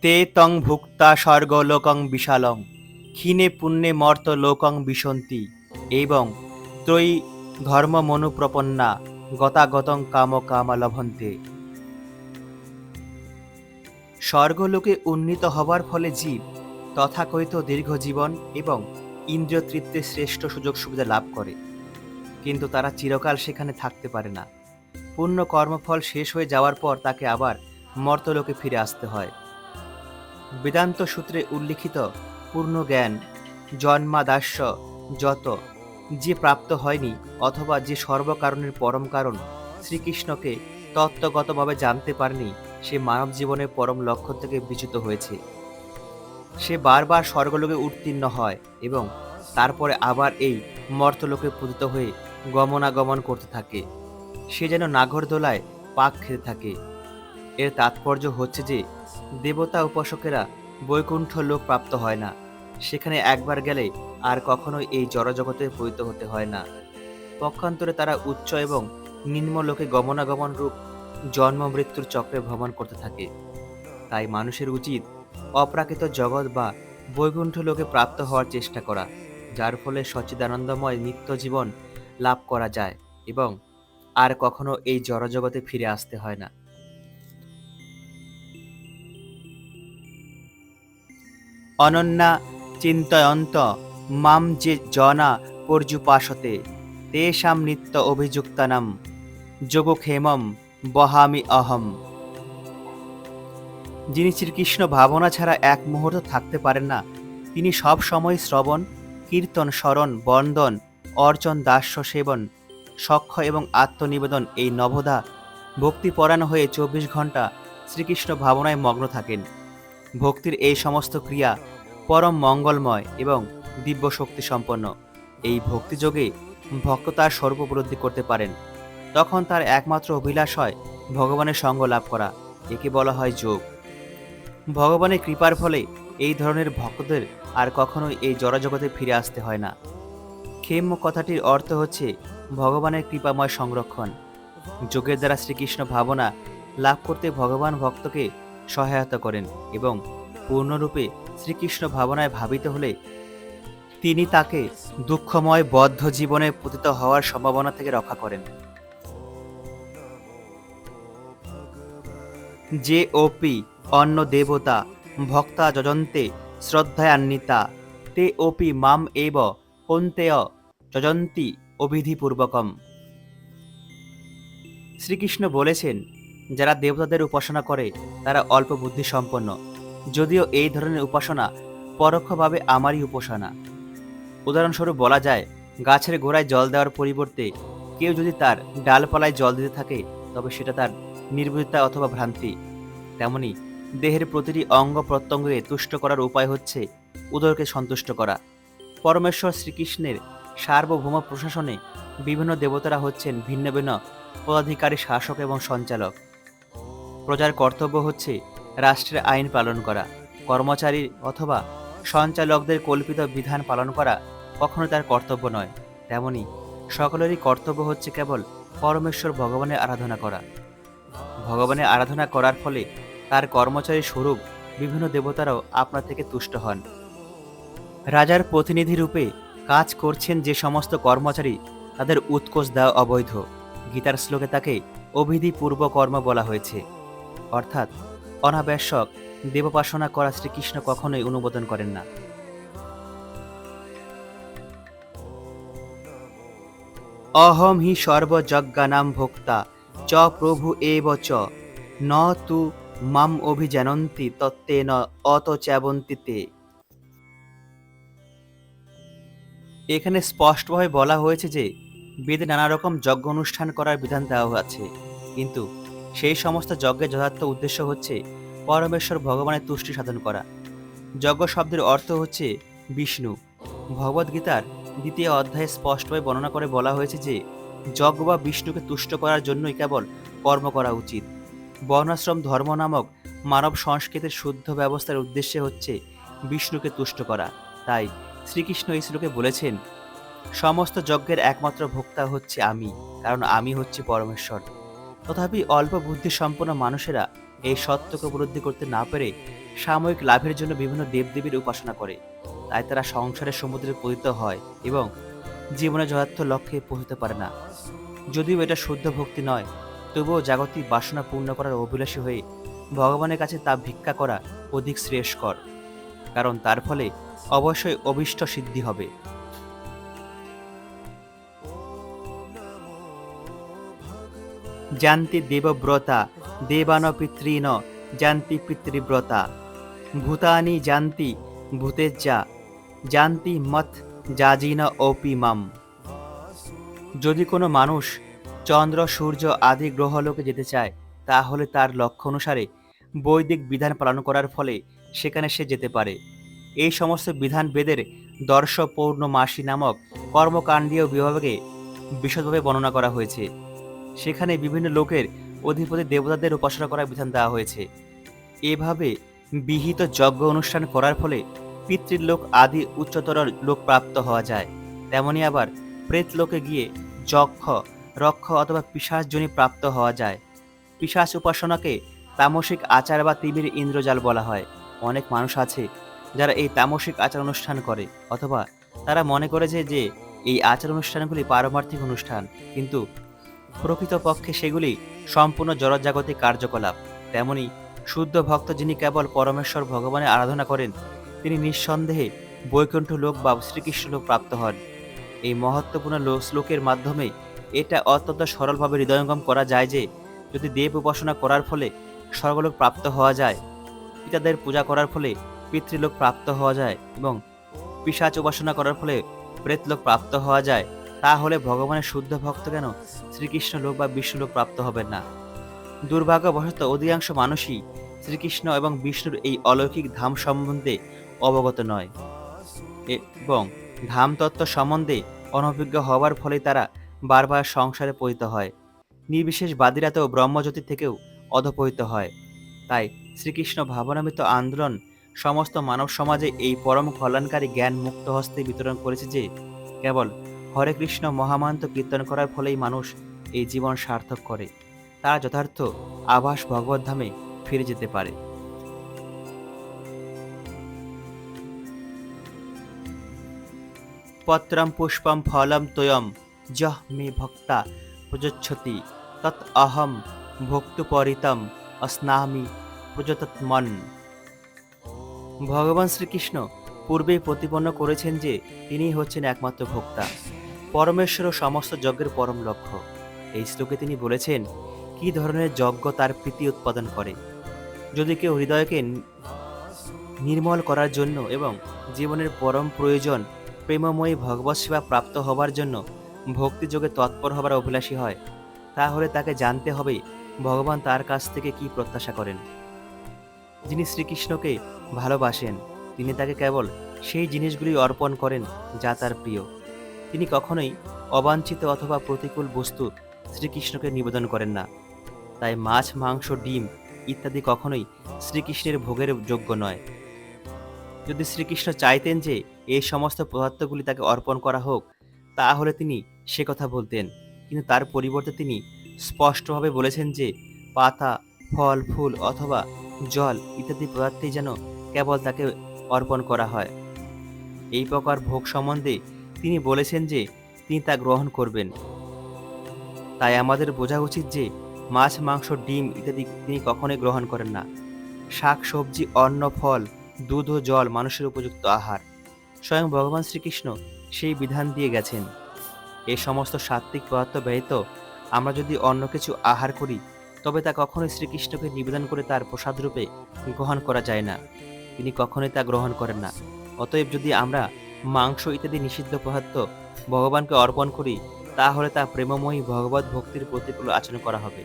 তে তং ভুক্তা স্বর্গলোকং বিশালং ক্ষীণে পুণ্যে মর্ত লোকং বিশন্তি এবং ত্রয়ী ধর্মমনুপ্রপন্না গতাগতং কাম কামা লভন্তে। স্বর্গলোকে উন্নীত হবার ফলে জীব তথাকথিত দীর্ঘ জীবন এবং ইন্দ্রিয় তৃপ্তির শ্রেষ্ঠ সুযোগ সুবিধা লাভ করে, কিন্তু তারা চিরকাল সেখানে থাকতে পারে না। পূর্ণ কর্মফল শেষ হয়ে যাওয়ার পর তাকে আবার মর্তলোকে ফিরে আসতে হয়। বেদান্ত সূত্রে উল্লিখিত পূর্ণ জ্ঞান জন্মাদাস্য যত যে প্রাপ্ত হয়নি, অথবা যে সর্বকারণের পরম কারণ শ্রীকৃষ্ণকে তত্ত্বগতভাবে জানতে পারেনি, সে মানব জীবনের পরম লক্ষ্য থেকে বিচ্যুত হয়েছে। সে বারবার স্বর্গলোকে উত্তীর্ণ হয় এবং তারপরে আবার এই মর্তলোকে পতিত হয়ে গমনাগমন করতে থাকে। সে যেন নাগরদোলায় পাক খেতে থাকে। এর তাৎপর্য হচ্ছে যে দেবতা উপাসকেরা বৈকুণ্ঠ লোক প্রাপ্ত হয় না। সেখানে একবার গেলে আর কখনোই এই জড়জগতে পতিত হতে হয় না। পক্ষান্তরে তারা উচ্চ এবং নিম্ন লোকে গমনাগমন রূপ জন্ম মৃত্যুর চক্রে ভ্রমণ করতে থাকে। তাই মানুষের উচিত অপ্রাকৃত জগৎ বা বৈকুণ্ঠ লোকে প্রাপ্ত হওয়ার চেষ্টা করা, যার ফলে সচ্চিদানন্দময় নিত্য জীবন লাভ করা যায় এবং আর কখনো এই জড়জগতে ফিরে আসতে হয় না। অনন্যা চিন্তয়ন্ত মাম যে জনা পর্যুপাসতে তেষাং নিত্য অভিযুক্তানাম যোগক্ষেমম বহামি অহম। যিনি শ্রীকৃষ্ণ ভাবনা ছাড়া এক মুহূর্ত থাকতে পারেন না, তিনি সব সময় শ্রবণ কীর্তন স্মরণ বন্দন অর্চন দাস্য সেবন সখ্য এবং আত্মনিবেদন এই নবদা ভক্তিপরায়ণ হয়ে 24 ঘন্টা শ্রীকৃষ্ণ ভাবনায় মগ্ন থাকেন। ভক্তির এই সমস্ত ক্রিয়া পরম মঙ্গলময় এবং দিব্য শক্তি সম্পন্ন। এই ভক্তিযোগে ভক্ত তার স্বরূপ উপলব্ধি করতে পারেন। তখন তার একমাত্র অভিলাষ হয় ভগবানের সঙ্গ লাভ করা। একে বলা হয় যোগ। ভগবানের কৃপার ফলে এই ধরনের ভক্তদের আর কখনোই এই জড়জগতে ফিরে আসতে হয় না। ক্ষেম কথাটির অর্থ হচ্ছে ভগবানের কৃপাময় সংরক্ষণ। যোগের দ্বারা শ্রীকৃষ্ণ ভাবনা লাভ করতে ভগবান ভক্তকে সহায়তা করেন এবং পূর্ণরূপে শ্রীকৃষ্ণ ভাবনায় ভাবিত হলে তিনি তাকে দুঃখময় বদ্ধ জীবনে পতিত হওয়ার সম্ভাবনা থেকে রক্ষা করেন। যে ওপি অন্য দেবতা ভক্তা যজন্তে শ্রদ্ধায়ান্বিতা তে ওপি মাম এব পন্তেয় যজন্তি অবিধিপূর্বকম। শ্রীকৃষ্ণ বলেছেন, যারা দেবতাদের উপাসনা করে তারা অল্প বুদ্ধি সম্পন্ন, যদিও এই ধরনের উপাসনা পরোক্ষভাবে আমারই উপাসনা। উদাহরণস্বরূপ বলা যায়, গাছের গোড়ায় জল দেওয়ার পরিবর্তে কেউ যদি তার ডালপালায় জল দিতে থাকে, তবে সেটা তার নির্বুদ্ধিতা অথবা ভ্রান্তি। তেমনি দেহের প্রতিটি অঙ্গ প্রত্যঙ্গকে তুষ্ট করার উপায় হচ্ছে উদরকে সন্তুষ্ট করা। পরমেশ্বর শ্রীকৃষ্ণের সার্বভৌম প্রশাসনে বিভিন্ন দেবতারা হচ্ছেন ভিন্ন ভিন্ন পদাধিকারী শাসক এবং সঞ্চালক। প্রজার কর্তব্য হচ্ছে রাষ্ট্রের আইন পালন করা। কর্মচারী অথবা সঞ্চালকদের কল্পিত বিধান পালন করা কখনো তার কর্তব্য নয়। তেমনি সকলেরই কর্তব্য হচ্ছে কেবল পরমেশ্বর ভগবানের আরাধনা করা। ভগবানের আরাধনা করার ফলে তার কর্মচারী স্বরূপ বিভিন্ন দেবতারাও আপনার থেকে তুষ্ট হন। রাজার প্রতিনিধি রূপে কাজ করছেন যে সমস্ত কর্মচারী, তাদের উৎকোচ দেওয়া অবৈধ। গীতার শ্লোকে তাকে অবিধিপূর্ব কর্ম বলা হয়েছে, অর্থাৎ অনাবশ্যক দেবোপাসনা করা শ্রীকৃষ্ণ কখনোই অনুমোদন করেন না। অহম হি সর্বযজ্ঞানাং ভোক্তা চ প্রভু এব চ ন তু মাম অভিজানন্তি তত্ত্বেন অত চ্যাবন্তি তে। এখানে স্পষ্টভাবে বলা হয়েছে যে বেদে নানা রকম যজ্ঞ অনুষ্ঠান করার বিধান দেওয়া আছে, কিন্তু সেই সমস্ত যজ্ঞের যথার্থ উদ্দেশ্য হচ্ছে পরমেশ্বর ভগবানের তুষ্টি সাধন করা। যজ্ঞ শব্দের অর্থ হচ্ছে বিষ্ণু। ভগবদ্গীতার 2য় অধ্যায়ে স্পষ্টভাবে বর্ণনা করে বলা হয়েছে যে যজ্ঞ বা বিষ্ণুকে তুষ্ট করার জন্যই কেবল কর্ম করা উচিত। বর্ণাশ্রম ধর্ম নামক মানব সংস্কৃতির শুদ্ধ ব্যবস্থার উদ্দেশ্য হচ্ছে বিষ্ণুকে তুষ্ট করা। তাই শ্রীকৃষ্ণ এই শ্লোকে বলেছেন, সমস্ত যজ্ঞের একমাত্র ভোক্তা হচ্ছে আমি, কারণ আমি হচ্ছি পরমেশ্বর। তথাপি অল্প বুদ্ধি সম্পন্ন মানুষেরা এই সত্যকে উপলব্ধি করতে না পেরে সাময়িক লাভের জন্য বিভিন্ন দেবদেবীর উপাসনা করে। তাই তারা সংসারের সমুদ্রে পতিত হয় এবং জীবনে যথার্থ লক্ষ্যে পৌঁছতে পারে না। যদিও এটা শুদ্ধ ভক্তি নয়, তবুও জাগতিক বাসনা পূর্ণ করার অভিলাষী হয়ে ভগবানের কাছে তা ভিক্ষা করা অধিক শ্রেয়স্কর, কারণ তার ফলে অবশ্যই অভীষ্ট সিদ্ধি হবে। জানতি দেবব্রতা দেবান পিতৃন জানতি পিতৃব্রতা ভূতানি জানতি ভূতেজ্জা জানতি মত যাজিন ওপি মাম। যদি কোনো মানুষ চন্দ্র সূর্য আদি গ্রহলোকে যেতে চায়, তাহলে তার লক্ষ্য অনুসারে বৈদিক বিধান পালন করার ফলে সেখানে সে যেতে পারে। এই সমস্ত বিধান বেদের দর্শ পৌর্ণমাসী নামক কর্মকাণ্ডীয় বিভাগে বিশদভাবে বর্ণনা করা হয়েছে। সেখানে বিভিন্ন লোকের অধিপতি দেবতাদের উপাসনা করার বিধান দেওয়া হয়েছে। এভাবে বিহিত যজ্ঞ অনুষ্ঠান করার ফলে পিতৃলোক আদি উচ্চতর লোক প্রাপ্ত হওয়া যায়। তেমনি আবার প্রেতলোকে গিয়ে যক্ষ রক্ষ অথবা পিশাচজনী প্রাপ্ত হওয়া যায়। পিশাচ উপাসনাকে তামসিক আচার বা তিমির ইন্দ্রজাল বলা হয়। অনেক মানুষ আছে যারা এই তামসিক আচার অনুষ্ঠান করে, অথবা তারা মনে করে যে এই আচার অনুষ্ঠানগুলি পারমার্থিক অনুষ্ঠান, কিন্তু প্রকৃতপক্ষে সেগুলি সম্পূর্ণ জড়জাগতিক কার্যকলাপ। তেমনি শুদ্ধ ভক্ত যিনি কেবল পরমেশ্বর ভগবানের আরাধনা করেন, তিনি নিঃসন্দেহে বৈকুণ্ঠ লোক বা শ্রীকৃষ্ণ লোক প্রাপ্ত হন। এই মহত্বপূর্ণ শ্লোকের মাধ্যমে এটা অত্যন্ত সরলভাবে হৃদয়ঙ্গম করা যায় যে, যদি দেব উপাসনা করার ফলে স্বর্গলোক প্রাপ্ত হওয়া যায়, পিতাদের পূজা করার ফলে পিতৃলোক প্রাপ্ত হওয়া যায় এবং পিশাচ উপাসনা করার ফলে প্রেতলোক প্রাপ্ত হওয়া যায়, তাহলে ভগবানের শুদ্ধ ভক্ত কেন শ্রীকৃষ্ণ লোক বা বিষ্ণুলোক প্রাপ্ত হবেন না? দুর্ভাগ্যবশত অধিকাংশ মানুষই শ্রীকৃষ্ণ এবং বিষ্ণুর এই অলৌকিক ধাম সম্বন্ধে অবগত নয় এবং ধাম তত্ত্ব সম্বন্ধে অনভিজ্ঞ হওয়ার ফলে তারা বারবার সংসারে পতিত হয়। নির্বিশেষবাদীরা তো ব্রহ্মজ্যোতি থেকেও অধপতিত হয়। তাই শ্রীকৃষ্ণ ভাবনামৃত আন্দোলন সমস্ত মানব সমাজে এই পরম কল্যাণকারী জ্ঞান মুক্ত হস্তে বিতরণ করেছে যে, কেবল হরে কৃষ্ণ মহামন্ত্র কীর্তন করার ফলেই মানুষ এই জীবন সার্থক করে, তারা যথার্থ আভাস ভগবদ্ধামে ফিরে যেতে পারে। পত্রম পুষ্পম ফলম তোয়ম যহ মে ভক্তা প্রযচ্ছতি তৎ অহম ভক্তুপরিতম অস্নামি প্রযতৎমন। ভগবান শ্রীকৃষ্ণ পূর্বেই প্রতিপন্ন করেছেন যে তিনি হচ্ছেন একমাত্র ভোক্তা, পরমেশ্বর ও সমস্ত যজ্ঞের পরম লক্ষ্য। এই শ্লোকে তিনি বলেছেন কি ধরনের যজ্ঞ তার প্রীতি উৎপাদন করে। যদি কেউ হৃদয়কে নির্মল করার জন্য এবং জীবনের পরম প্রয়োজন প্রেমময়ী ভগবৎ সেবা প্রাপ্ত হবার জন্য ভক্তিযোগে তৎপর হবার অভিলাষী হয়, তাহলে তাকে জানতে হবে ভগবান তার কাছ থেকে কি প্রত্যাশা করেন। যিনি শ্রীকৃষ্ণকে ভালোবাসেন, তিনি তাকে কেবল সেই জিনিসগুলি অর্পণ করেন যা তার প্রিয়। তিনি কখনোই অবাঞ্ছিত অথবা প্রতিকূল বস্তু শ্রীকৃষ্ণকে নিবেদন করেন না। তাই মাছ মাংস ডিম ইত্যাদি কখনোই শ্রীকৃষ্ণের ভোগের যোগ্য নয়। যদি শ্রীকৃষ্ণ চাইতেন যে এই সমস্ত পদার্থগুলি তাকে অর্পণ করা হোক, তাহলে তিনি সে কথা বলতেন, কিন্তু তার পরিবর্তে তিনি স্পষ্টভাবে বলেছেন যে পাতা ফল ফুল অথবা জল ইত্যাদি পদার্থেই যেন কেবল তাকে অর্পণ করা হয়। এই প্রকার ভোগ সম্বন্ধে তিনি বলেছেন যে তিনি তা গ্রহণ করবেন। তাই আমাদের বোঝা উচিত যে মাছ মাংস ডিম ইত্যাদি তিনি কখনোই গ্রহণ করেন না। শাক সবজি অন্ন ফল দুধ ও জল মানুষের উপযুক্ত আহার। স্বয়ং ভগবান শ্রীকৃষ্ণ সেই বিধান দিয়ে গেছেন। এই সমস্ত সাত্ত্বিক পদার্থ ব্যতীত আমরা যদি অন্য কিছু আহার করি, তবে তা কখনোই শ্রীকৃষ্ণকে নিবেদন করে তার প্রসাদ রূপে গ্রহণ করা যায় না। তিনি কখনোই তা গ্রহণ করেন না। অতএব যদি আমরা মাংস ইত্যাদি নিষিদ্ধ পদার্থ ভগবানকে অর্পণ করি, তাহলে তা প্রেমময়ী ভগবত ভক্তির প্রতিকূল আচরণ করা হবে।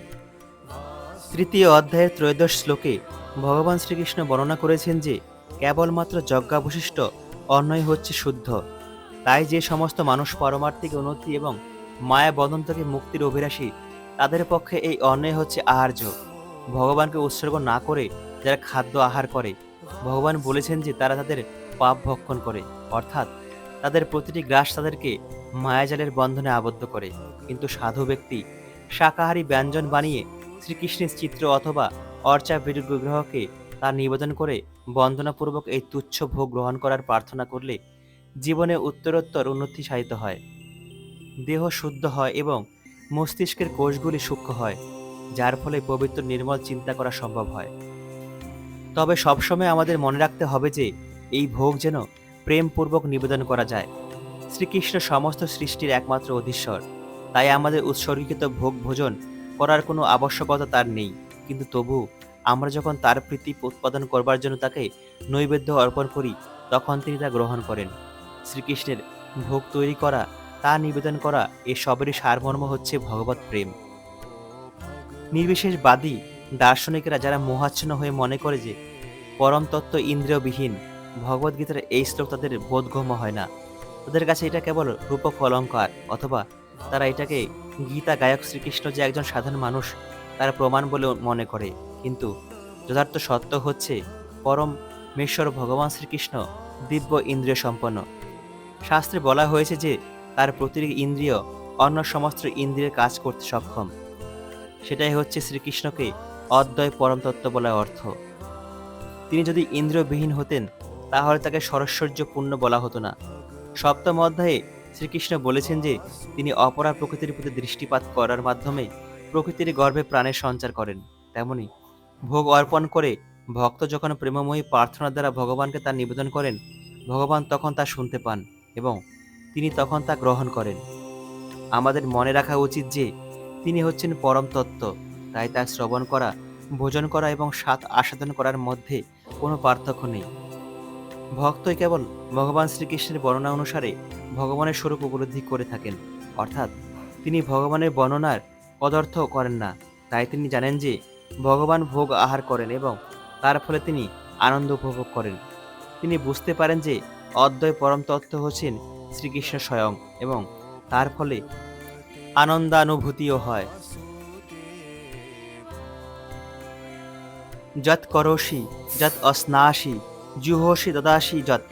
তৃতীয় অধ্যায়ের ত্রয়োদশ শ্লোকে ভগবান শ্রীকৃষ্ণ বর্ণনা করেছেন যে কেবলমাত্র যজ্ঞাবশিষ্ট অন্নই হচ্ছে শুদ্ধ। তাই যে সমস্ত মানুষ পারমার্থিক উন্নতি এবং মায়া বন্ধন থেকে মুক্তির অভিলাষী, তাদের পক্ষে এই অন্নই হচ্ছে আহার্য। ভগবানকে উৎসর্গ না করে যারা খাদ্য আহার করে, ভগবান বলেছেন যে তারা তাদের পাপ ভক্ষণ করে, অর্থাৎ তাদের প্রতিটি গ্রাস তাদেরকে মায়াজালের বন্ধনে আবদ্ধ করে। কিন্তু সাধু ব্যক্তি শাকাহারী ব্যঞ্জন বানিয়ে শ্রীকৃষ্ণের চিত্র অথবা অর্চা বিগ্রহকে তার নিবেদন করে বন্দনাপূর্বক এই তুচ্ছ ভোগ গ্রহণ করার প্রার্থনা করলে জীবনে উত্তরোত্তর উন্নতি সাধিত হয়, দেহ শুদ্ধ হয় এবং মস্তিষ্কের কোষগুলি সূক্ষ্ম হয়, যার ফলে পবিত্র নির্মল চিন্তা করা সম্ভব হয়। তবে সবসময় আমাদের মনে রাখতে হবে যে এই ভোগ যেন প্রেমপূর্বক নিবেদন করা যায়। শ্রীকৃষ্ণ সমস্ত সৃষ্টির একমাত্র অধীশ্বর, তাই আমাদের উৎসর্গীকৃত ভোগ ভোজন করার কোনো আবশ্যকতা তার নেই। কিন্তু তবু আমরা যখন তার প্রীতি উৎপাদন করবার জন্য তাকে নৈবেদ্য অর্পণ করি, তখন তিনি তা গ্রহণ করেন। শ্রীকৃষ্ণের ভোগ তৈরি করা, তা নিবেদন করা, এ সবেরই সারমর্ম হচ্ছে ভগবৎ প্রেম। নির্বিশেষবাদী দার্শনিকেরা যারা মোহাচ্ছন্ন হয়ে মনে করে যে পরম তত্ত্ব ইন্দ্রিয়বিহীন, ভগবদ্গীতার এই শ্লোক তাদের বোধগম্য হয় না। তাদের কাছে এটা কেবল রূপক অলঙ্কার, অথবা তারা এটাকে গীতা গায়ক শ্রীকৃষ্ণ যে একজন সাধারণ মানুষ তার প্রমাণ বলে মনে করে। কিন্তু যথার্থ সত্য হচ্ছে পরমেশ্বর ভগবান শ্রীকৃষ্ণ দিব্য ইন্দ্রিয় সম্পন্ন। শাস্ত্রে বলা হয়েছে যে তার প্রতিটি ইন্দ্রিয় অন্য সমস্ত ইন্দ্রিয়ের কাজ করতে সক্ষম। সেটাই হচ্ছে শ্রীকৃষ্ণকে অদ্বয় পরম তত্ত্ব বলার অর্থ। তিনি যদি ইন্দ্রিয়বিহীন হতেন তাহলে তাকে সরৈশ্বর্যপূর্ণ বলা হতো না। সপ্তম অধ্যায়ে শ্রীকৃষ্ণ বলেছেন যে তিনি অপরা প্রকৃতির প্রতি দৃষ্টিপাত করার মাধ্যমে প্রকৃতির গর্ভে প্রাণের সঞ্চার করেন। তেমনি ভোগ অর্পণ করে ভক্ত যখন প্রেমময়ী প্রার্থনার দ্বারা ভগবানকে তা নিবেদন করেন, ভগবান তখন তা শুনতে পান এবং তিনি তখন তা গ্রহণ করেন। আমাদের মনে রাখা উচিত যে তিনি হচ্ছেন পরম তত্ত্ব, তাই তার শ্রবণ করা, ভোজন করা এবং স্বাদ আস্বাদন করার মধ্যে কোনো পার্থক্য নেই। ভক্তই কেবল ভগবান শ্রীকৃষ্ণের বর্ণনা অনুসারে ভগবানের স্বরূপ উপলব্ধি করে থাকেন, অর্থাৎ তিনি ভগবানের বর্ণনার পদার্থ করেন না। তাই তিনি জানেন যে ভগবান ভোগ আহার করেন এবং তার ফলে তিনি আনন্দ উপভোগ করেন। তিনি বুঝতে পারেন যে অদ্বয় পরম তত্ত্ব হচ্ছেন শ্রীকৃষ্ণ স্বয়ং এবং তার ফলে আনন্দানুভূতিও হয়। যৎ করোষি যৎ অস্নাসি জুহোষি দদাসি যৎ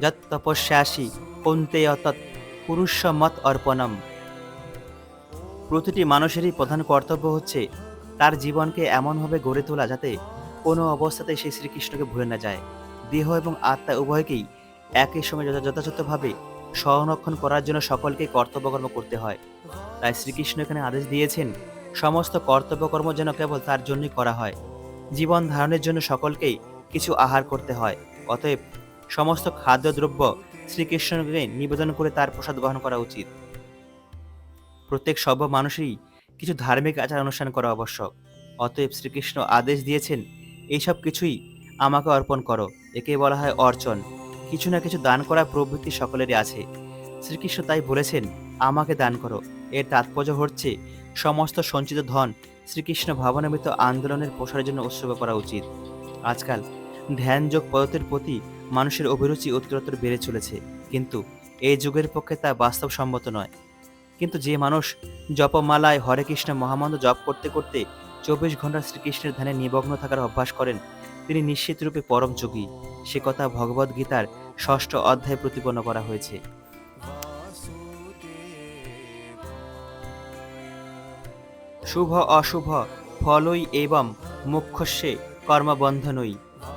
যৎ তপস্যাসি কৌন্তেয় তৎ পুরুষ মত অর্পণম। প্রতিটি মানুষেরই প্রধান কর্তব্য হচ্ছে তার জীবনকে এমনভাবে গড়ে তোলা যাতে কোনো অবস্থাতে সে শ্রীকৃষ্ণকে ভুলে না যায়। দেহ এবং আত্মা উভয়কেই একই সময় যথাযথভাবে সংরক্ষণ করার জন্য সকলকেই কর্তব্যকর্ম করতে হয়। তাই শ্রীকৃষ্ণ এখানে আদেশ দিয়েছেন সমস্ত কর্তব্যকর্ম যেন কেবল তার জন্যই করা হয়। জীবন ধারণের জন্য সকলকেই কিছু আহার করতে হয়। অতএব সমস্ত খাদ্যদ্রব্য শ্রীকৃষ্ণকে নিবেদন করে তার প্রসাদ গ্রহণ করা উচিত। প্রত্যেক সভ্য মানুষেরই কিছু ধার্মিক আচার অনুষ্ঠান করা আবশ্যক। অতএব শ্রীকৃষ্ণ আদেশ দিয়েছেন এইসব কিছুই আমাকে অর্পণ করো। একে বলা হয় অর্চন। কিছু না কিছু দান করা প্রবৃত্তি সকলেরই আছে। শ্রীকৃষ্ণ তাই বলেছেন আমাকে দান করো। এর তাৎপর্য হচ্ছে সমস্ত সঞ্চিত ধন শ্রীকৃষ্ণ ভাবনামিত আন্দোলনের প্রসারের জন্য উৎসর্গ করা উচিত। আজকাল ধ্যানযোগ পদ্ধতির প্রতি মানুষের অভিরুচি উত্তরোত্তর বেড়ে চলেছে, কিন্তু এই যুগের পক্ষে তা বাস্তবসম্মত নয়। কিন্তু যে মানুষ জপমালায় হরে কৃষ্ণ মহামন্ত্র জপ করতে করতে 24 ঘন্টা শ্রীকৃষ্ণের ধ্যানে নিমগ্ন থাকার অভ্যাস করেন, তিনি নিশ্চিতরূপে পরম যোগী। সে কথা ভগবদ গীতার 6ষ্ঠ অধ্যায়ে প্রতিপন্ন করা হয়েছে। শুভ অশুভ ফলই এবং মুখ্যস্যে কর্মবন্ধনই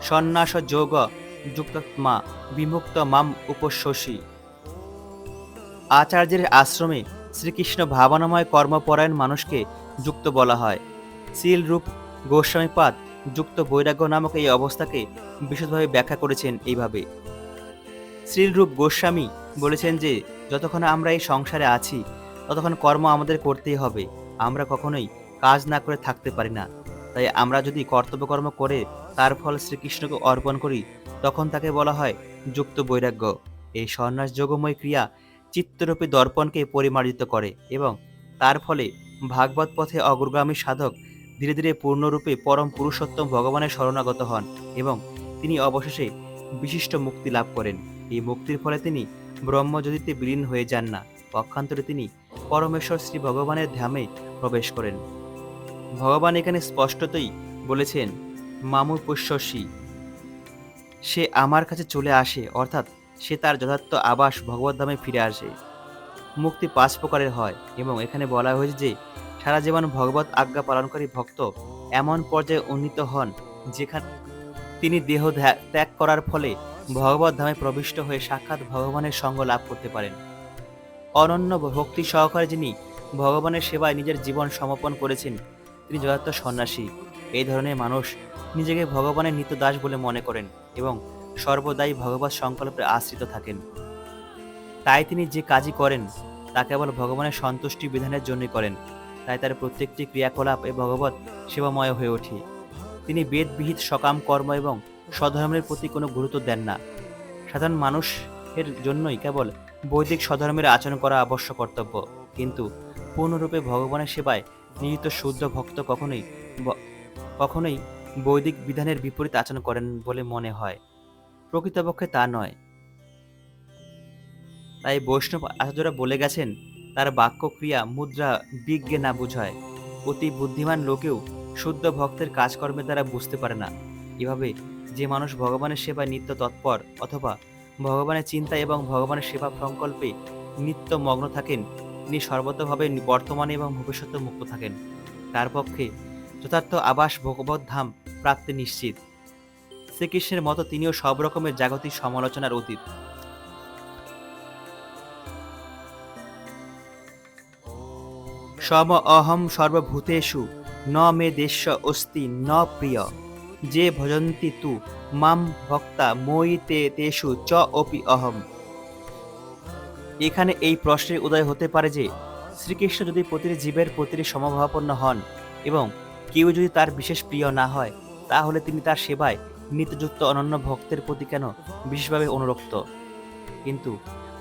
সন্ন্যাস যোগ যুক্তাত্মা বিমুক্ত মাম উপস্যসি। আচার্যের আশ্রমে শ্রীকৃষ্ণ ভাবনাময় কর্মপরায়ণ মানুষকে যুক্ত বলা হয়। শ্রীলরূপ গোস্বামীপাদ যুক্ত বৈরাগ্য নামক এই অবস্থাকে বিশদভাবে ব্যাখ্যা করেছেন এইভাবে। শ্রীলরূপ গোস্বামী বলেছেন যে যতক্ষণ আমরা এই সংসারে আছি ততক্ষণ কর্ম আমাদের করতেই হবে। আমরা কখনোই কাজ না করে থাকতে পারি না। তাই আমরা যদি কর্তব্যকর্ম করে তার ফল শ্রীকৃষ্ণকে অর্পণ করি তখন তাকে বলা হয় যুক্ত বৈরাগ্য। এই সন্ন্যাস যোগময় ক্রিয়া চিত্তরূপী দর্পণকে পরিমার্জিত করে এবং তার ফলে ভাগবত পথে অগ্রগামী সাধক ধীরে ধীরে পূর্ণরূপে পরম পুরুষোত্তম ভগবানের শরণাগত হন এবং তিনি অবশেষে বিশিষ্ট মুক্তি লাভ করেন। এই মুক্তির ফলে তিনি ব্রহ্মজ্যোতিতে বিলীন হয়ে যান না, পক্ষান্তরে তিনি পরমেশ্বর শ্রী ভগবানের ধামে প্রবেশ করেন। ভগবান এখানে স্পষ্টতই বলেছেন মামু পুষ্যসী, সে আমার কাছে চলে আসে, অর্থাৎ সে তার যথার্থ আবাস ভগবদ্ধামে ফিরে আসে। মুক্তি 5 প্রকারের হয় এবং এখানে বলা হয়েছে যে সারা জীবন ভগবত আজ্ঞা পালনকারী ভক্ত এমন পর্যায়ে উন্নীত হন যেখানে তিনি দেহ ত্যাগ করার ফলে ভগবত ধামে প্রবিষ্ট হয়ে সাক্ষাৎ ভগবানের সঙ্গ লাভ করতে পারেন। অনন্য ভক্তি সহকারে যিনি ভগবানের সেবায় নিজের জীবন সমর্পণ করেছেন তিনি যথার্থ সন্ন্যাসী। এই ধরনের মানুষ নিজেকে ভগবানের নিত্য দাস বলে মনে করেন এবং সর্বদাই ভগবত সংকল্পে আশ্রিত থাকেন। তাই তিনি যে কাজই করেন তা কেবল ভগবানের সন্তুষ্টি বিধানের জন্যই করেন। তাই তার প্রত্যেকটি ক্রিয়াকলাপ এ ভগবত সেবাময় হয়ে ওঠে। তিনি বেদবিহিত সকাম কর্ম এবং স্বধর্মের প্রতি কোনো গুরুত্ব দেন না। সাধারণ মানুষের জন্যই কেবল বৈদিক স্বধর্মের আচরণ করা আবশ্যক কর্তব্য, কিন্তু পূর্ণরূপে ভগবানের সেবায় নিহিত শুদ্ধ ভক্ত কখনোই বৈদিক বিধানের বিপরীত আচরণ করেন বলে মনে হয়। প্রকৃতপক্ষে তা নয়। তাই বৈষ্ণব আচার্যরা বলে গেছেন, তার বাক্য ক্রিয়া মুদ্রা বিজ্ঞে না বুঝায়। অতি বুদ্ধিমান লোকেও শুদ্ধ ভক্তের কাজকর্মের দ্বারা বুঝতে পারে না। এভাবে যে মানুষ ভগবানের সেবায় নিত্য তৎপর অথবা ভগবানের চিন্তা এবং ভগবানের সেবা সংকল্পে নিত্য মগ্ন থাকেন তিনি সর্বতভাবে বর্তমানে এবং ভবিষ্যতে মুক্ত থাকেন। তার পক্ষে যথার্থ আবাস ভগবত ধাম প্রাপ্তি নিশ্চিত। শ্রীকৃষ্ণের মতো তিনিও সব রকমের জাগতিক সমালোচনার অতীত। সম অহম সর্বভূতেষু ন মে দেশ্য অস্তি ন প্রিয় যে ভজন্তি তু মাম ভক্তা মই তে তেষু চ অপি অহম। এখানে এই প্রশ্নের উদয় হতে পারে যে শ্রীকৃষ্ণ যদি প্রতিটি জীবের প্রতিটি সমভাবাপন্ন হন এবং কেউ যদি তার বিশেষ প্রিয় না হয়, তাহলে তিনি তার সেবায় নিত্যযুক্ত অনন্য ভক্তের প্রতি কেন বিশেষভাবে অনুরক্ত? কিন্তু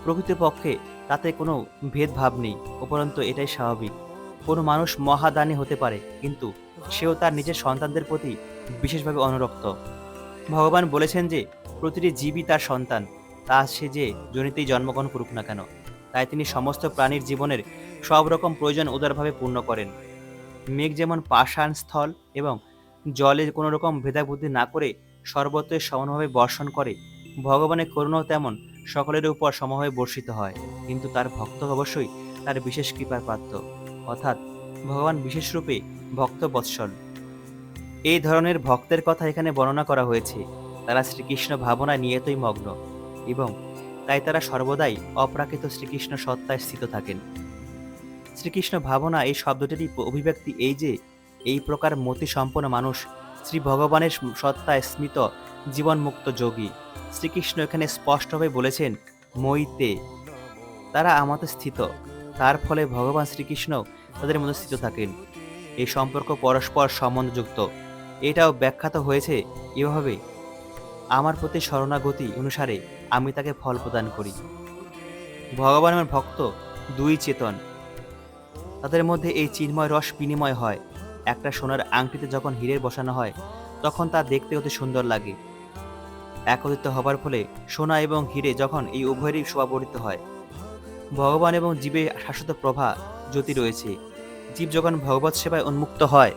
প্রকৃতপক্ষে তাতে কোনো ভেদভাব নেই। উপরন্তু এটাই স্বাভাবিক। কোনো মানুষ মহাদানী হতে পারে, কিন্তু সেও তার নিজের সন্তানদের প্রতি বিশেষভাবে অনুরক্ত। ভগবান বলেছেন যে প্রতিটি জীবই তার সন্তান, তা সে যে জনিতেই জন্মগ্রহণ করুক না কেন। তাই তিনি সমস্ত প্রাণীর জীবনের সব রকম প্রয়োজন উদারভাবে পূর্ণ করেন। মেঘ যেমন পাষাণ স্থল এবং জলে কোনো রকম ভেদাবুদ্ধি না করে সর্বত্রই সমানভাবে বর্ষণ করে, ভগবানের করুণাও তেমন সকলের উপর সমভাবে বর্ষিত হয়। কিন্তু তার ভক্ত অবশ্যই তার বিশেষ কৃপার পাত্র, অর্থাৎ ভগবান বিশেষ রূপে ভক্ত বৎসল। এই ধরনের ভক্তের কথা এখানে বর্ণনা করা হয়েছে। তারা শ্রীকৃষ্ণ ভাবনায় নিয়তই মগ্ন এবং তাই তারা সর্বদাই অপ্রাকৃত শ্রীকৃষ্ণ সত্তায় স্থিত থাকেন। শ্রীকৃষ্ণ ভাবনা এই শব্দটিরই অভিব্যক্তি এই যে এই প্রকার মতি সম্পন্ন মানুষ শ্রী ভগবানের সত্তায় স্মিত জীবনমুক্ত যোগী। শ্রীকৃষ্ণ এখানে স্পষ্টভাবে বলেছেন মইতে, তারা আমাদের স্থিত। তার ফলে ভগবান শ্রীকৃষ্ণ তাদের মধ্যে স্থিত থাকেন। এই সম্পর্ক পরস্পর সম্বন্ধযুক্ত। এটাও ব্যাখ্যাত হয়েছে এভাবে, আমার প্রতি শরণাগতি অনুসারে আমি তাকে ফল প্রদান করি। ভগবান আমার ভক্ত দুই চেতন, তাদের মধ্যে এই চিন্ময় রস বিনিময় হয়। একটা সোনার আংটিতে যখন হীরের বসানো হয় তখন তা দেখতে অতি সুন্দর লাগে। একত্রিত হবার ফলে সোনা এবং হীরে যখন এই উভয়েরই শোভাবর্ধিত হয়। ভগবান এবং জীবের শাশ্বত প্রভা জ্যোতি রয়েছে। জীব যখন ভগবৎ সেবায় উন্মুক্ত হয়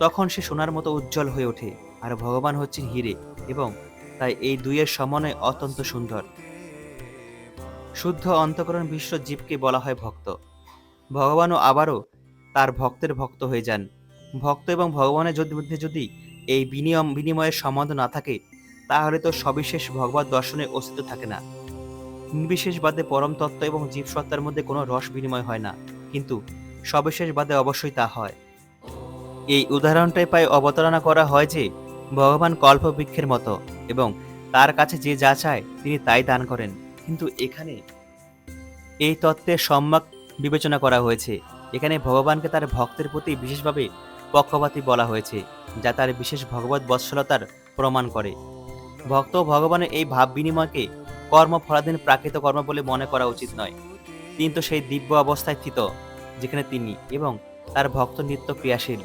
তখন সে সোনার মতো উজ্জ্বল হয়ে ওঠে, আর ভগবান হচ্ছেন হীরে, এবং তাই এই দুইয়ের সমন্বয় অত্যন্ত সুন্দর। শুদ্ধ অন্তঃকরণ বিশিষ্ট জীবকে বলা হয় ভক্ত। ভগবানও আবারও তার ভক্তের ভক্ত হয়ে যান। ভক্ত এবং ভগবানের মধ্যে যদি এই বিনিময়ের সম্বন্ধ না থাকে, তাহলে তো সবিশেষ ভগবত দর্শনের অস্তিত্ব থাকে না। নির্বিশেষ বাদে পরম তত্ত্ব এবং জীবসত্তার মধ্যে কোনো রস বিনিময় হয় না, কিন্তু সবিশেষ বাদে অবশ্যই তা হয়। এই উদাহরণটাই প্রায় অবতারণা করা হয় যে ভগবান কল্পবৃক্ষের মতো এবং তার কাছে যে যা চায় তিনি তাই দান করেন। কিন্তু এখানে এই তত্ত্বের সম্যক বিবেচনা করা হয়েছে। এখানে ভগবানকে তার ভক্তের প্রতি বিশেষভাবে পক্ষপাতী বলা হয়েছে, যা তার বিশেষ ভগবত বৎসলতার প্রমাণ করে। ভক্ত ভগবানের এই ভাব বিনিময়কে কর্মফলাধীন প্রাকৃত কর্ম বলে মনে করা উচিত নয়। তিনি তো সেই দিব্য অবস্থায় স্থিত যেখানে তিনি এবং তার ভক্ত নিত্য ক্রিয়াশীল।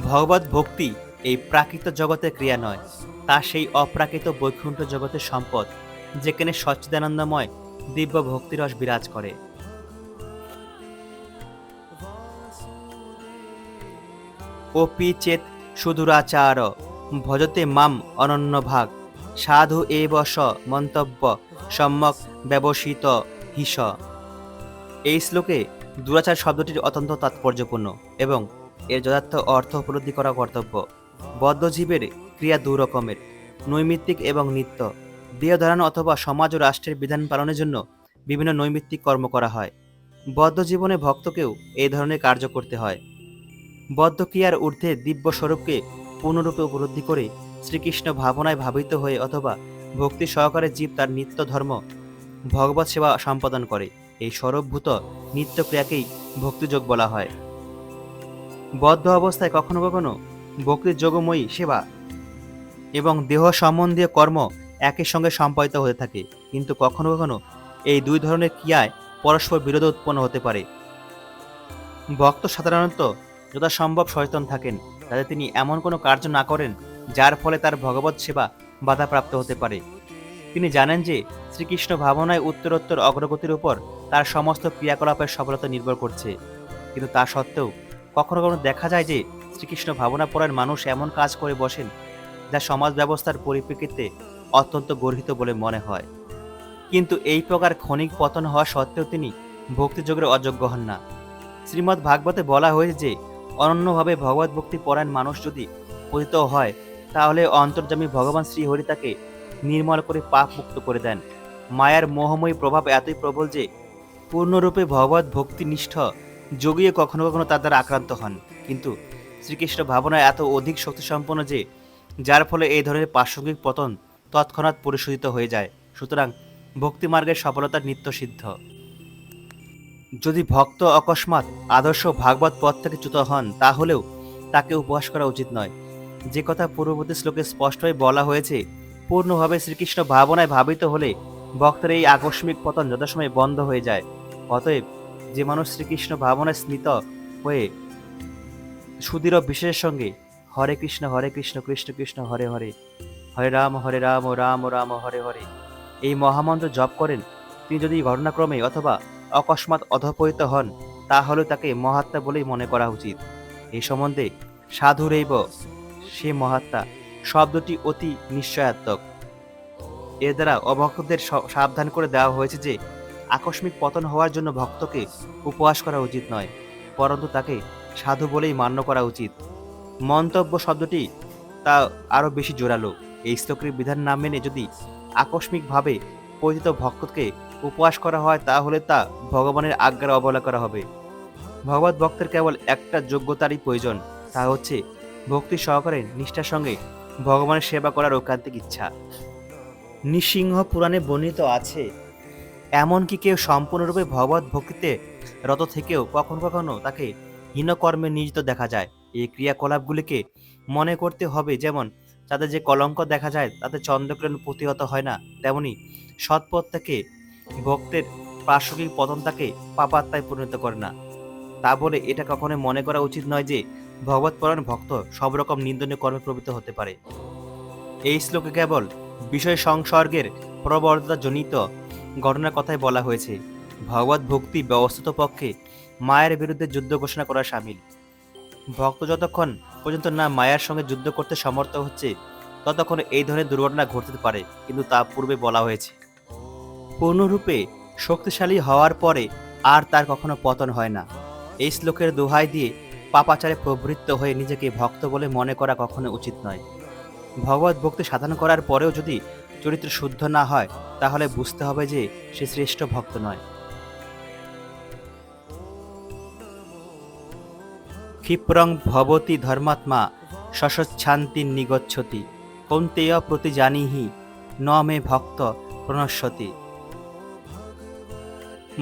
ভগবত ভক্তি এই প্রাকৃত জগতের ক্রিয়া নয়, তা সেই অপ্রাকৃত বৈকুণ্ঠ জগতের সম্পদ, যেখানে সচ্চিদানন্দময় দিব্য ভক্তিরস বিরাজ করে। অপি চেত সুদূরাচার ভজতে মাম অনন্য ভাগ সাধু এব স মন্তব্য সম্যক ব্যবসিত হিস। এই শ্লোকে দুরাচার শব্দটি অত্যন্ত তাৎপর্যপূর্ণ এবং এর যথার্থ অর্থ উপলব্ধি করা কর্তব্য। বদ্ধজীবের ক্রিয়া দু রকমের, নৈমিত্তিক এবং নিত্য। দেহ ধারণ অথবা সমাজ ও রাষ্ট্রের বিধান পালনের জন্য বিভিন্ন নৈমিত্তিক কর্ম করা হয়। বদ্ধ জীবনে ভক্তকেও এই ধরনের কার্য করতে হয়। বদ্ধ ক্রিয়ার ঊর্ধ্বে দিব্য স্বরূপকে পূর্ণরূপে উপলব্ধি করে শ্রীকৃষ্ণ ভাবনায় ভাবিত হয়ে অথবা ভক্তি সহকারে জীব তার নিত্য ধর্ম ভগবৎ সেবা সম্পাদন করে। এই স্বরূপভূত নিত্য ক্রিয়াকেই ভক্তিযোগ বলা হয়। বদ্ধ অবস্থায় কখনো কখনো ভক্তির যোগময়ী সেবা এবং দেহ সম্বন্ধীয় কর্ম একই সঙ্গে সম্পাদিত হয়ে থাকে, কিন্তু কখনো কখনো এই দুই ধরনের ক্রিয়ায় পরস্পর বিরোধ উৎপন্ন হতে পারে। ভক্ত সাধারণত যথাসম্ভব সচেতন থাকেন যাতে তিনি এমন কোনো কার্য না করেন যার ফলে তার ভগবৎ সেবা বাধাপ্রাপ্ত হতে পারে। তিনি জানেন যে শ্রীকৃষ্ণ ভাবনায় উত্তরোত্তর অগ্রগতির উপর তার সমস্ত ক্রিয়াকলাপের সফলতা নির্ভর করছে, কিন্তু তা সত্ত্বেও কখনো কখনো দেখা যায় যে শ্রীকৃষ্ণ ভাবনাপরায়ণ মানুষ এমন কাজ করে বসেন যা সমাজ ব্যবস্থার পরিপ্রেক্ষিতে অত্যন্ত গর্হিত বলে মনে হয়। কিন্তু এই প্রকার ক্ষণিক পতন হওয়া সত্ত্বেও তিনি ভক্তিযোগের অযোগ্য হন না। শ্রীমদ্ ভাগবতে বলা হয়েছে যে অনন্যভাবে ভগবত ভক্তি পরায়ণ মানুষ যদি পতিত হয় তাহলে অন্তর্যামী ভগবান শ্রীহরি তাকে নির্মল করে পাপ মুক্ত করে দেন। মায়ার মোহময়ী প্রভাব এতই প্রবল যে পূর্ণরূপে ভগবত ভক্তিনিষ্ঠ যোগীও কখনো কখনো তার দ্বারা আক্রান্ত হন, কিন্তু শ্রীকৃষ্ণ ভাবনা এত অধিক শক্তিসম্পন্ন যে যার ফলে এই ধরনের প্রাসঙ্গিক পতন তৎক্ষণাৎ পরিশোধিত হয়ে যায়। সুতরাং ভক্তিমার্গের সফলতা নিত্যসিদ্ধ। যদি ভক্ত অকস্মাৎ আদর্শ ভাগবত পথ থেকে চ্যুত হন তাহলেও তাকে উপহাস করা উচিত নয়। যে কথা পূর্ববর্তী শ্লোকে স্পষ্টই বলা হয়েছে, পূর্ণভাবে শ্রীকৃষ্ণ ভাবনায় ভাবিত হলে ভক্তের এই আকস্মিক পতন যথাসময়ে বন্ধ হয়ে যায়। অতএব যে মানুষ শ্রীকৃষ্ণ ভাবনায় স্মিত হয়ে সুদৃঢ় বিশ্বাসের সঙ্গে হরে কৃষ্ণ কৃষ্ণ কৃষ্ণ হরে হরে, হরে রাম রাম রাম হরে হরে এই মহামন্ত্র জপ করেন, তিনি যদি ঘটনাক্রমে অথবা অকস্মাৎ অধঃপতিত হন তাহলে তাকে মহাত্মা বলেই মনে করা উচিত। এই সম্বন্ধে সাধুরৈব সে মহাত্মা শব্দটি অতি নিশ্চয়াত্মক। এর দ্বারা অভক্তদের সাবধান করে দেওয়া হয়েছে যে আকস্মিক পতন হওয়ার জন্য ভক্তকে উপহাস করা উচিত নয়, পরন্তু তাকে সাধু বলেই মান্য করা উচিত। মন্তব্য শব্দটি তা আরও বেশি জোরালো। এই শ্লোকের বিধান না মেনে যদি আকস্মিকভাবে পতিত ভক্তকে উপহাস করা হয় তাহলে তা ভগবানের আজ্ঞার অবহেলা করা হবে। ভগবত ভক্তের কেবল একটা যোগ্যতারই প্রয়োজন, তা হচ্ছে ভক্তি সহকারে নিষ্ঠার সঙ্গে ভগবানের সেবা করার ঐকান্তিক ইচ্ছা। নৃসিংহ পুরাণে বর্ণিত আছে, এমনকি কেউ সম্পূর্ণরূপে ভগবত ভক্তিতে রত থেকেও কখনো কখনো তাকে হীনকর্মে নিয়োজিত দেখা যায়। এই ক্রিয়াকলাপগুলিকে মনে করতে হবে যেমন তাদের যে কলঙ্ক দেখা যায় তাতে চন্দ্রকিরণ প্রতিহত হয় না, তেমনি সৎপথ থেকে ভক্তের প্রাসঙ্গিক পতন তাকে পাপাত্মায় পরিণত করে না। তা বলে এটা কখনোই মনে করা উচিত নয় যে ভগবৎপরায়ণ ভক্ত সব রকম নিন্দনীয় কর্মে প্রবৃত্ত হতে পারে। এই শ্লোকে কেবল বিষয় সংসর্গের প্রবর্ততা জনিত ঘটনার কথাই বলা হয়েছে। ভগবত ভক্তি ব্যবস্থিত পক্ষে মায়ের বিরুদ্ধে যুদ্ধ ঘোষণা করা সামিল। ভক্ত যতক্ষণ পর্যন্ত না মায়ার সঙ্গে যুদ্ধ করতে সমর্থ হচ্ছে ততক্ষণ এই ধরনের দুর্ঘটনা ঘটতে পারে, কিন্তু তা পূর্বে বলা হয়েছে পূর্ণরূপে শক্তিশালী হওয়ার পরে আর তার কখনো পতন হয় না। এই শ্লোকের দোহাই দিয়ে পাপাচারে প্রবৃত্ত হয়ে নিজেকে ভক্ত বলে মনে করা কখনো উচিত নয়। ভগবত ভক্তি সাধন করার পরেও যদি চরিত্র শুদ্ধ না হয় তাহলে বুঝতে হবে যে সে শ্রেষ্ঠ ভক্ত নয়। ক্ষিপ্রং ভবতি ধর্মাত্মা শশচ্ছান্তি নিগচ্ছতি কৌন্তেয় প্রতি জানিহি ন মে ভক্ত প্রণশ্যতি।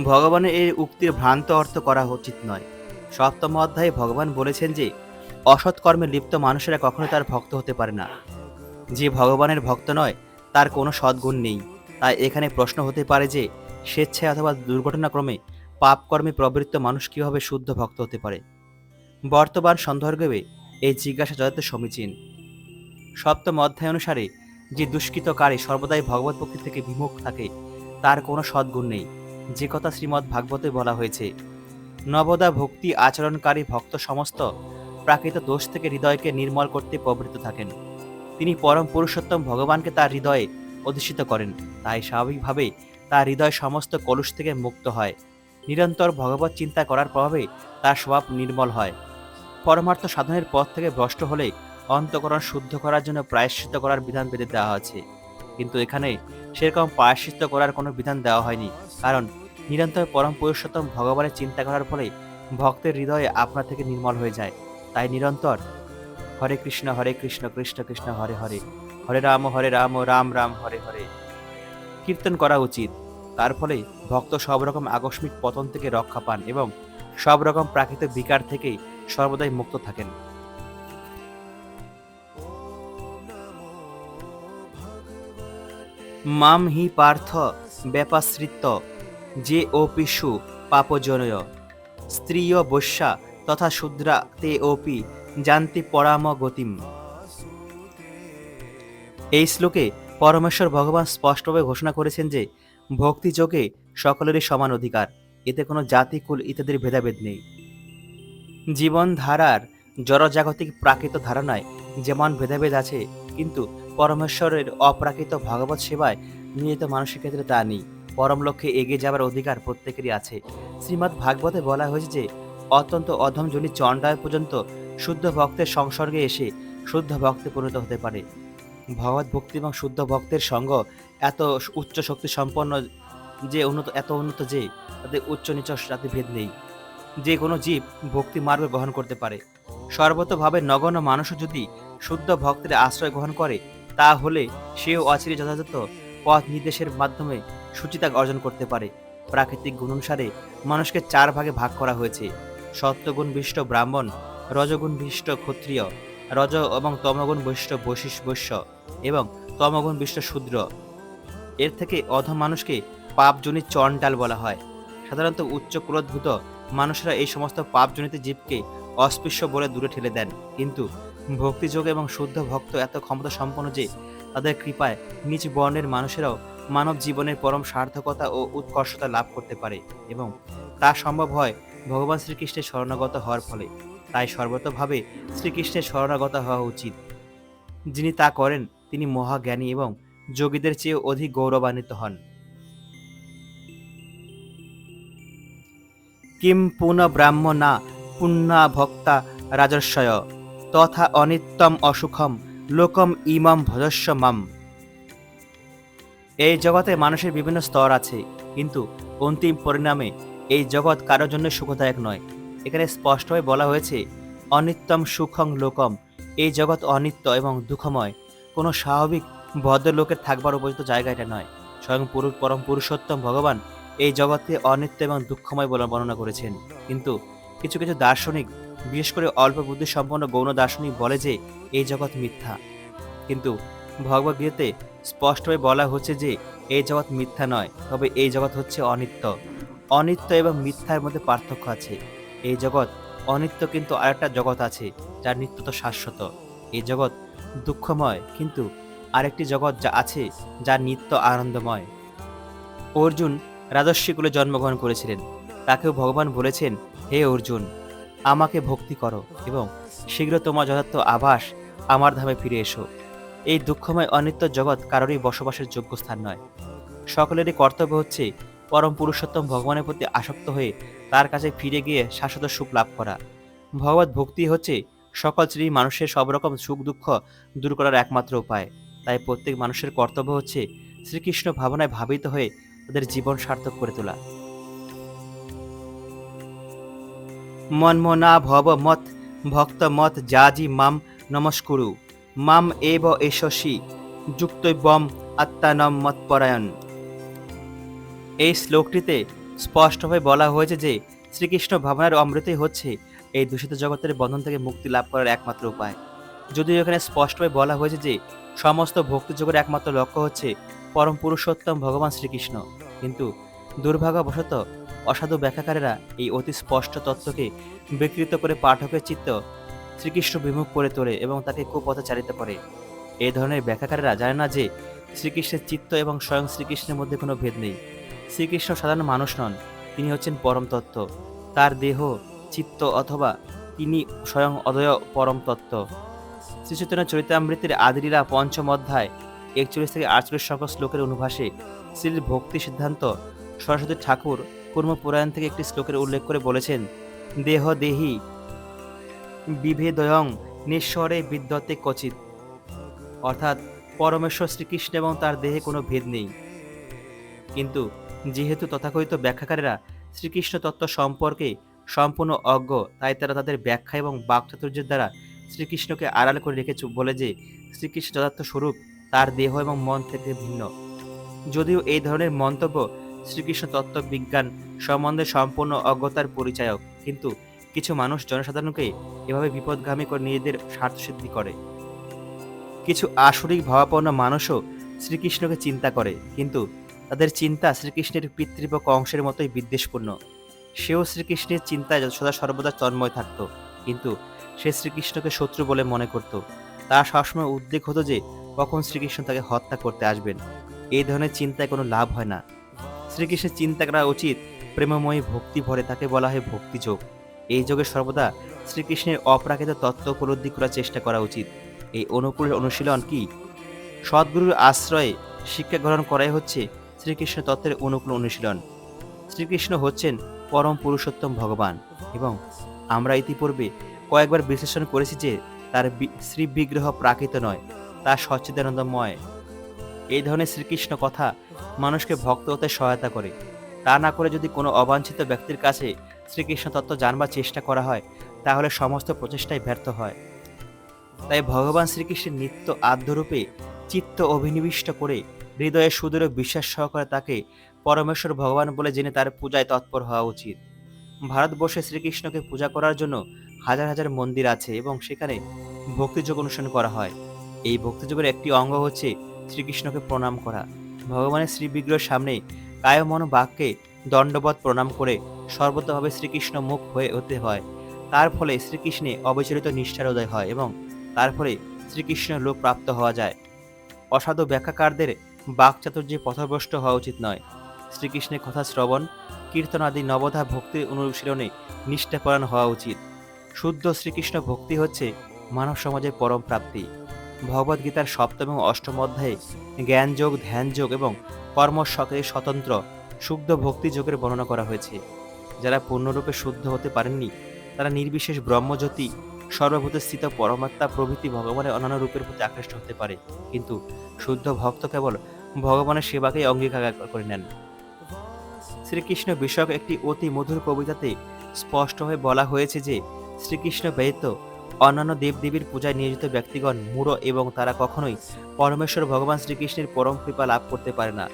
ভগবানের এই উক্তির ভ্রান্ত অর্থ করা উচিত নয়। সপ্তম অধ্যায়ে ভগবান বলেছেন যে অসৎ কর্মে লিপ্ত মানুষেরা কখনো তার ভক্ত হতে পারে না। যে ভগবানের ভক্ত নয় তার কোনো সদ্গুণ নেই। তাই এখানে প্রশ্ন হতে পারে যে স্বেচ্ছায় অথবা দুর্ঘটনাক্রমে পাপকর্মে প্রবৃত্ত মানুষ কীভাবে শুদ্ধ ভক্ত হতে পারে। বর্তমান সন্দর্ভে এই জিজ্ঞাসা যথার্থ সমীচীন। সপ্তম অধ্যায় অনুসারে যে দুষ্কৃতকারী সর্বদাই ভগবত ভক্তি থেকে বিমুখ থাকে তার কোনো সদ্গুণ নেই, যে কথা শ্রীমদ্ ভাগবতে বলা হয়েছে। নবদা ভক্তি আচরণকারী ভক্ত সমস্ত প্রাকৃত দোষ থেকে হৃদয়কে নির্মল করতে প্রবৃত্ত থাকেন। তিনি পরম পুরুষোত্তম ভগবানকে তার হৃদয়ে অধিষ্ঠিত করেন, তাই স্বাভাবিকভাবেই তার হৃদয় সমস্ত কলুষ থেকে মুক্ত হয়। নিরন্তর ভগবত চিন্তা করার প্রভাবে তার স্বভাব নির্মল হয়। পরমার্থ সাধনের পথ থেকে ভ্রষ্ট হলে অন্তঃকরণ শুদ্ধ করার জন্য প্রায়শ্চিত্ত করার বিধান বেঁধে দেওয়া আছে। কিন্তু এখানে সেরকম প্রায়শ্চিত্ত করার কোনো বিধান দেওয়া হয়নি, কারণ নিরন্তর পরম পুরুষোত্তম ভগবানের চিন্তা করার ফলে ভক্তের হৃদয়ে আপনা থেকে নির্মল হয়ে যায়। তাই নিরন্তর হরে কৃষ্ণ কৃষ্ণ কৃষ্ণ হরে হরে, হরে রাম রাম রাম হরে হরে কীর্তন করা উচিত। তার ফলে ভক্ত সব রকম আকস্মিক পতন থেকে রক্ষা পান এবং সব রকম প্রাকৃতিক বিকার থেকে সর্বদাই মুক্ত থাকেন। মাম হি পার্থ ব্যাপাশ্রিত যে অপিষু পাপজনয় স্ত্রিয় বৈশ্যা তথা শূদ্রা তে অপি জানতি পরাম গতিম। এই শ্লোকে পরমেশ্বর ভগবান স্পষ্টভাবে ঘোষণা করেছেন যে ভক্তিযোগে সকলেরই সমান অধিকার, এতে কোনো জাতি কুল ইত্যাদির ভেদাভেদ নেই। জীবনধারার জড়জাগতিক প্রাকৃত ধারণায় যেমন ভেদাভেদ আছে, কিন্তু পরমেশ্বরের অপ্রাকৃত ভগবত সেবায় নিহিত মানুষের ক্ষেত্রে তা নেই। পরম লক্ষ্যে এগিয়ে যাবার অধিকার প্রত্যেকেরই আছে। শ্রীমদ্ ভাগবতে বলা হয়েছে যে অত্যন্ত অধম জনি চণ্ডাল পর্যন্ত শুদ্ধ ভক্তের সংসর্গে এসে শুদ্ধ ভক্তে পরিণত হতে পারে। ভগবত ভক্তি এবং শুদ্ধ ভক্তের সঙ্গ এত উচ্চ শক্তি সম্পন্ন যে এত উন্নত যে তাদের উচ্চ নিচ জাতিভেদ নেই। যে কোনো জীব ভক্তি মার্গ গ্রহণ করতে পারে। সর্বতভাবে নগণ্য মানুষও যদি শুদ্ধ ভক্তের আশ্রয় গ্রহণ করে, তা হলে সেও অচিরে যথাযথ পথ নির্দেশের মাধ্যমে সুচিতা অর্জন করতে পারে। প্রাকৃতিক গুণ অনুসারে মানুষকে 4 ভাগে ভাগ করা হয়েছে: সত্যগুণ বিশিষ্ট ব্রাহ্মণ, রজগুণ বিশিষ্ট ক্ষত্রিয়, রজ এবং তমগুণ বিশিষ্ট বৈশ্য এবং তমগুণ বিশিষ্ট শূদ্র। এর থেকে অধম মানুষকে পাপজনিত চণ্ডাল বলা হয়। সাধারণত উচ্চ ক্রোধভূত মানুষেরা এই সমস্ত পাপজনিত জীবকে অস্পৃশ্য বলে দূরে ঠেলে দেন, কিন্তু ভক্তিযোগ এবং শুদ্ধ ভক্ত এত ক্ষমতা সম্পন্ন যে তাদের কৃপায় নিজ বর্ণের মানুষেরাও মানব জীবনের পরম সার্থকতা ও উৎকর্ষতা লাভ করতে পারে, এবং তা সম্ভব হয় ভগবান শ্রীকৃষ্ণের শরণাগত হওয়ার ফলে। তাই সর্বতভাবে শ্রীকৃষ্ণের শরণাগত হওয়া উচিত। যিনি তা করেন তিনি মহাজ্ঞানী এবং যোগীদের চেয়ে অধিক গৌরবান্বিত হন। কিম পুন ব্রাহ্মণা পুণ্যা ভক্তা রাজস্বয় তথা অনিত্যম অসুখম লোকম ইমম ভজস্ব মাম। এই জগতে মানুষের বিভিন্ন স্তর আছে, কিন্তু অন্তিম পরিণামে এই জগৎ কারোর জন্য সুখদায়ক নয়। এখানে স্পষ্টভাবে বলা হয়েছে অনিত্যম সুখং লোকম। এই জগৎ অনিত্য এবং দুঃখময়। কোনো স্বাভাবিক ভদ্রলোকের থাকবার উপযুক্ত জায়গা এটা নয়। স্বয়ং পরম পুরুষোত্তম ভগবান এই জগৎকে অনিত্য এবং দুঃখময় বলে বর্ণনা করেছেন। কিন্তু কিছু কিছু দার্শনিক, বিশেষ করে অল্প বুদ্ধি সম্পন্ন গৌণ দার্শনিক বলে যে এই জগৎ মিথ্যা। কিন্তু ভগবদ্গীতাতে স্পষ্টভাবে বলা হচ্ছে যে এই জগৎ মিথ্যা নয়, তবে এই জগৎ হচ্ছে অনিত্য। অনিত্য এবং মিথ্যার মধ্যে পার্থক্য আছে। এই জগৎ অনিত্য, কিন্তু আরেকটা জগৎ আছে যার নিত্যতা শাশ্বত। এই জগৎ দুঃখময়, কিন্তু আরেকটি জগৎ যা আছে যা নিত্য আনন্দময়। অর্জুন রাজস্বী কুলে জন্মগ্রহণ করেছিলেন। তাকেও ভগবান বলেছেন, হে অর্জুন, আমাকে ভক্তি করো এবং শীঘ্র তোমার যথার্থ আভাস আমার ধামে ফিরে এসো। এই দুঃখময় অনিত্য জগৎ কারোরই বসবাসের যোগ্য স্থান নয়। সকলেরই কর্তব্য হচ্ছে পরম পুরুষোত্তম ভগবানের প্রতি আসক্ত হয়ে তার কাছে ফিরে গিয়ে শাশ্বত সুখ লাভ করা। ভগবত ভক্তি হচ্ছে সকল শ্রেণীর মানুষের সব রকম সুখ দুঃখ দূর করার একমাত্র উপায়। তাই প্রত্যেক মানুষের কর্তব্য হচ্ছে শ্রীকৃষ্ণ ভাবনায় ভাবিত হয়ে তাদের জীবন সার্থক করে তোলা। মন্মনা ভব মত ভক্ত মত জাজি মাম নমস্কুরু মাম এব এষসি যুক্তব্যম আত্মানম মৎপরায়ণ। এই শ্লোকটিতে স্পষ্টভাবে বলা হয়েছে যে শ্রীকৃষ্ণ ভাবনার অমৃতই হচ্ছে এই দূষিত জগতের বন্ধন থেকে মুক্তি লাভ করার একমাত্র উপায়। যদিও এখানে স্পষ্টভাবে বলা হয়েছে যে সমস্ত ভক্তিযোগের একমাত্র লক্ষ্য হচ্ছে পরম পুরুষোত্তম ভগবান শ্রীকৃষ্ণ, কিন্তু দুর্ভাগ্যবশত অসাধু ব্যাখ্যাকারেরা এই অতি স্পষ্ট তত্ত্বকে বিকৃত করে পাঠকের চিত্ত শ্রীকৃষ্ণ বিমুখ করে তোলে এবং তাকে কুপথে চালিত করে। এই ধরনের ব্যাখ্যাকারেরা জানে না যে শ্রীকৃষ্ণের চিত্ত এবং স্বয়ং শ্রীকৃষ্ণের মধ্যে কোনো ভেদ নেই। শ্রীকৃষ্ণ সাধারণ মানুষ নন, তিনি হচ্ছেন পরম তত্ত্ব। তার দেহ, চিত্ত অথবা তিনি স্বয়ং অদয় পরম তত্ত্ব। শ্রী চৈতন্য চরিতামৃতের আদিলীলা ৫ম অধ্যায় ৪১ থেকে ৪৮ সংখ্যক শ্লোকের অনুভাসে শ্রীর ভক্তি সিদ্ধান্ত সরস্বতী ঠাকুর কুর্মপুরায়ণ থেকে একটি শ্লোকের উল্লেখ করে বলেছেন, দেহ দেহি বিভেদয়ং নিঃস্বরে বিদ্যতে ক্বচিৎ, অর্থাৎ পরমেশ্বর শ্রীকৃষ্ণ এবং তার দেহে কোনো ভেদ নেই। কিন্তু যেহেতু তথাকথিত ব্যাখ্যাকারেরা শ্রীকৃষ্ণ তত্ত্ব সম্পর্কে সম্পূর্ণ অজ্ঞ, তাই তারা তাদের ব্যাখ্যা এবং বাকচাতুর্যের দ্বারা শ্রীকৃষ্ণকে আড়াল করে রেখেছে বলে যে শ্রীকৃষ্ণ যথার্থ স্বরূপ তার দেহ এবং মন থেকে ভিন্ন। যদিও এই ধরনের মন্তব্য শ্রীকৃষ্ণ তত্ত্ববিজ্ঞান সম্বন্ধে সম্পূর্ণ অজ্ঞতার পরিচায়ক, কিন্তু কিছু মানুষ জনসাধারণকে এভাবে বিপদগামী করে নিজেদের স্বার্থসিদ্ধি করে। কিছু আসরিক ভাবাপন্ন মানুষও শ্রীকৃষ্ণকে চিন্তা করে, কিন্তু তাদের চিন্তা শ্রীকৃষ্ণের পিতৃপক্ষ অংশের মতোই বিদ্বেষপূর্ণ। সেও শ্রীকৃষ্ণের চিন্তায় সদা সর্বদা তন্ময় থাকত, কিন্তু সে শ্রীকৃষ্ণকে শত্রু বলে মনে করত। তার সবসময় উদ্বেগ হতো যে কখন শ্রীকৃষ্ণ তাকে হত্যা করতে আসবেন। এই ধরনের চিন্তায় কোনো লাভ হয় না। শ্রীকৃষ্ণের চিন্তা করা উচিত প্রেমময়ী ভক্তি ভরে, তাকে বলা হয় ভক্তিযোগ। এই যোগে সর্বদা শ্রীকৃষ্ণের অপ্রাকৃত তত্ত্ব উপলব্ধি করার চেষ্টা করা উচিত। এই অনুশীলন কি? সদ্গুরুর আশ্রয়ে শিক্ষা গ্রহণ করাই হচ্ছে শ্রীকৃষ্ণ তত্ত্বের অনুকূল অনুশীলন। শ্রীকৃষ্ণ হচ্ছেন পরম পুরুষোত্তম ভগবান, এবং আমরা ইতিপূর্বে কয়েকবার বিশ্লেষণ করেছি যে তার শ্রীবিগ্রহ প্রাকৃত নয়, তা সচ্চিদানন্দময়। এই ধরনের শ্রীকৃষ্ণ কথা মানুষকে ভক্ত হতে সহায়তা করে। তা না করে যদি কোনো অবাঞ্ছিত ব্যক্তির কাছে শ্রীকৃষ্ণ তত্ত্ব জানবার চেষ্টা করা হয়, তাহলে সমস্ত প্রচেষ্টাই ব্যর্থ হয়। তাই ভগবান শ্রীকৃষ্ণের নিত্য আদ্যরূপে চিত্ত অভিনিবিষ্ট করে হৃদয়ে সুদৃঢ় বিশ্বাস সহকারে তাকে পরমেশ্বর ভগবান বলে জেনে তার পূজায় তৎপর হওয়া উচিত। ভারতবর্ষে শ্রীকৃষ্ণকে পূজা করার জন্য হাজার হাজার মন্দির আছে এবং সেখানে ভক্তিযোগ অনুসরণ করা হয়। এই ভক্তিযোগের একটি অঙ্গ হচ্ছে শ্রীকৃষ্ণকে প্রণাম করা। ভগবানের শ্রীবিগ্রহের সামনে কায় মন বাক্যে দণ্ডবৎ প্রণাম করে সর্বতভাবে শ্রীকৃষ্ণ মুখ হতে হয়। তার ফলে শ্রীকৃষ্ণে অবিচলিত নিষ্ঠার উদয় হয় এবং তার ফলে শ্রীকৃষ্ণ লোক প্রাপ্ত হওয়া যায়। অসাধু ব্যাখ্যাকারদের বাকচাতুর্যে পথভ্রষ্ট হওয়া উচিত নয়। শ্রীকৃষ্ণের কথা শ্রবণ, কীর্তন আদি নবধা ভক্তির অনুশীলনে নিষ্ঠাপরায়ণ হওয়া উচিত। শুদ্ধ শ্রীকৃষ্ণ ভক্তি হচ্ছে মানব সমাজের পরম প্রাপ্তি। ভগবদ্গীতার সপ্তম এবং অষ্টম অধ্যায়ে জ্ঞানযোগ, ধ্যানযোগ এবং কর্মশকের স্বতন্ত্র শুদ্ধ ভক্তিযোগের বর্ণনা করা হয়েছে। যারা পূর্ণরূপে শুদ্ধ হতে পারেননি, তারা নির্বিশেষ ব্রহ্মজ্যোতি, সর্বভূতে স্থিত পরমাত্মা প্রভৃতি ভগবানের অন্যান্য রূপের প্রতি আকৃষ্ট হতে পারে, কিন্তু শুদ্ধ ভক্ত কেবল ভগবানের সেবাকেই অঙ্গীকার করে নেন। শ্রীকৃষ্ণ বিষয়ক একটি অতি মধুর কবিতাতে স্পষ্টভাবে বলা হয়েছে যে শ্রীকৃষ্ণ ব্যতীত অন্যান্য দেবদেবীর পূজায় নিয়োজিত ব্যক্তিগণ মূঢ় এবং তারা কখনোই পরমেশ্বর ভগবান শ্রীকৃষ্ণের পরম কৃপা লাভ করতে পারে না।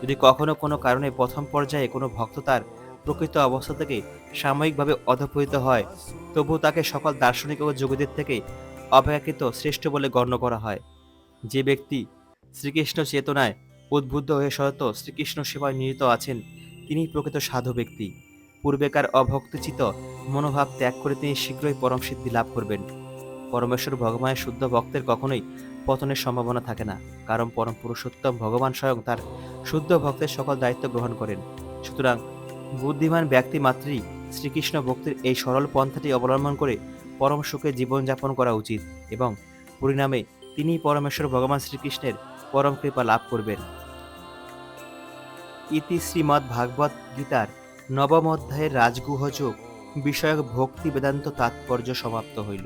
যদি কখনো কোনো কারণে প্রথম পর্যায়ে কোনো ভক্ত তার প্রকৃত অবস্থা থেকে সাময়িকভাবে অধঃপতিত হয়, তবু তাকে সকল দার্শনিক ও যোগীদের থেকে অপেক্ষাকৃত শ্রেষ্ঠ বলে গণ্য করা হয়। যে ব্যক্তি শ্রীকৃষ্ণ চেতনায় উদ্বুদ্ধ হয়ে সতত শ্রীকৃষ্ণ সেবায় নিয়োজিত আছেন, তিনিই প্রকৃত সাধু ব্যক্তি। পূর্বেকার অভক্তিচিত মনোভাব ত্যাগ করে তিনি শীঘ্রই পরম সিদ্ধি লাভ করবেন। পরমেশ্বর ভগবানের শুদ্ধ ভক্তের কখনোই পতনের সম্ভাবনা থাকে না, কারণ পরম পুরুষোত্তম ভগবান স্বয়ং তার শুদ্ধ ভক্তের সকল দায়িত্ব গ্রহণ করেন। সুতরাং বুদ্ধিমান ব্যক্তি মাত্রই শ্রীকৃষ্ণ ভক্তির এই সরল পন্থাটি অবলম্বন করে পরম সুখে জীবনযাপন করা উচিত, এবং পরিণামে তিনি পরমেশ্বর ভগবান শ্রীকৃষ্ণের পরম কৃপা লাভ করবেন। ইতি শ্রীমদ্ ভাগবত গীতার নবম অধ্যায়ের রাজগুহযোগ বিষয়ক ভক্তি বেদান্ত তাৎপর্য সমাপ্ত হইল।